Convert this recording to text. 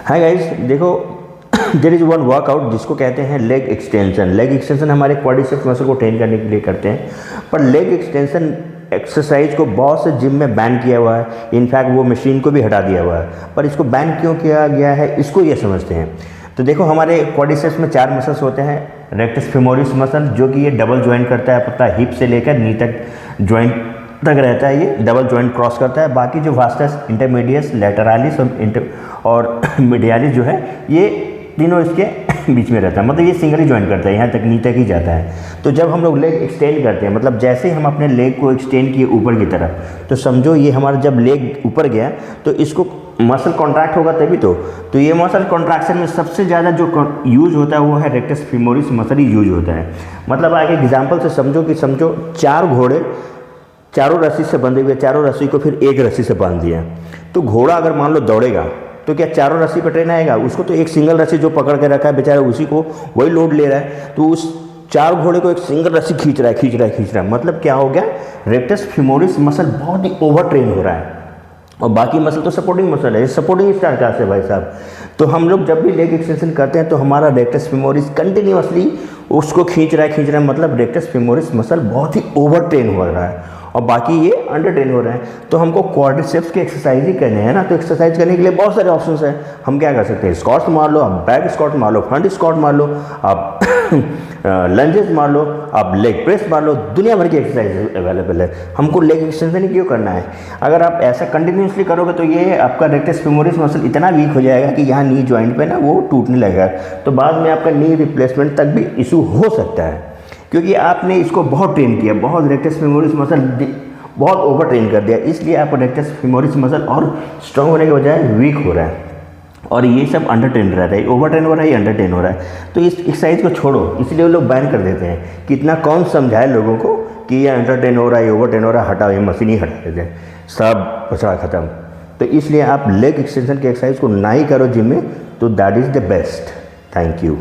Hi guys, देखो there is one workout जिसको कहते हैं लेग एक्सटेंशन। लेग एक्सटेंशन हमारे क्वाड्रिसेप्स मसल को ट्रेन करने के लिए करते हैं, पर लेग एक्सटेंशन एक्सरसाइज को बहुत से जिम में बैन किया हुआ है। इनफैक्ट वो मशीन को भी हटा दिया हुआ है, पर इसको बैन क्यों किया गया है इसको ये समझते हैं। तो देखो, हमारे क्वाड्रिसेप्स में 4 मसल्स होते हैं। रेक्टस फेमोरिस मसल जो कि ये डबल ज्वाइंट करता है, पता हिप से लेकर नी तक ज्वाइंट तक रहता है, ये डबल ज्वाइंट क्रॉस करता है। बाकी जो वास्टस, इंटरमीडियस, लैटरालिस और मीडियालिस जो है, ये तीनों इसके बीच में रहता है, मतलब ये सिंगल ही ज्वाइन करता है, यहाँ तक नी तक ही जाता है। तो जब हम लोग लेग एक्सटेंड करते हैं, मतलब जैसे ही हम अपने लेग को एक्सटेंड किए ऊपर की तरफ, तो समझो ये हमारा जब लेग ऊपर गया तो इसको मसल कॉन्ट्रैक्ट होगा तभी तो ये मसल कॉन्ट्रैक्शन में सबसे ज़्यादा जो यूज होता है वो है रेक्टस फेमोरिस मसल ही यूज होता है। मतलब आगे एग्जाम्पल से समझो 4 घोड़े चारों रस्सी से बंधे हुए, चारों रस्सी को फिर एक रस्सी से बांध दिया। तो घोड़ा अगर मान लो दौड़ेगा तो क्या चारों रस्सी पर ट्रेन आएगा? उसको तो एक सिंगल रस्सी जो पकड़ के रखा है बेचारा, उसी को वही लोड ले रहा है। तो उस 4 घोड़े को एक सिंगल रस्सी खींच रहा है। मतलब क्या हो गया? रेक्टस फेमोरिस मसल बहुत ही ओवर ट्रेन हो रहा है, और बाकी मसल तो सपोर्टिंग मसल है। सपोर्टिंग स्टार कहाँ से भाई साहब? तो हम लोग जब भी लेग एक्सटेंशन करते हैं तो हमारा रेक्टस फेमोरिस कंटिन्यूअसली उसको खींच रहा है, मतलब रेक्टस फेमोरिस मसल बहुत ही ओवर ट्रेन हो रहा है और बाकी ये अंडर ट्रेन हो रहे हैं। तो हमको क्वाड्रिसेप्स की एक्सरसाइज ही करने हैं ना, तो एक्सरसाइज करने के लिए बहुत सारे ऑप्शंस हैं। हम क्या कर सकते हैं? स्क्वाट्स मार लो, आप बैक स्क्वाट मार लो, फ्रंट स्क्वाट मार लो, आप लंजेस मार लो, आप लेग प्रेस मार लो, दुनिया भर की एक्सरसाइज अवेलेबल है। हमको लेग एक्सटेंशन ही क्यों करना है? अगर आप ऐसा कंटिन्यूसली करोगे तो ये आपका रेक्टस फेमोरिस मसल इतना वीक हो जाएगा कि यहाँ नी जॉइंट पे ना वो टूटने लगेगा। तो बाद में आपका नी रिप्लेसमेंट तक भी इशू हो सकता है, क्योंकि आपने इसको बहुत ट्रेन किया, बहुत रेक्टस फेमोरिस मसल बहुत ओवर ट्रेन कर दिया, इसलिए आपका रेक्टस फेमोरिस मसल और स्ट्रॉन्ग होने के बजाय वीक हो रहा है। और ये सब अंडर ट्रेन रह रहा है, ओवर ट्रेन हो रहा है, ये अंडर ट्रेन हो रहा है। तो इस एक्सरसाइज को छोड़ो, इसलिए वो लोग बैन कर देते हैं। कितना कौन समझाए लोगों को कि ये अंडर ट्रेन हो रहा है, ये ओवर ट्रेन हो रहा है, हटाओ, ये मशीन ही हटा देते हैं, सब पछड़ा खत्म। तो इसलिए आप लेग एक्सटेंशन की एक्सरसाइज को ना ही करो जिम में, तो that is the best. Thank you.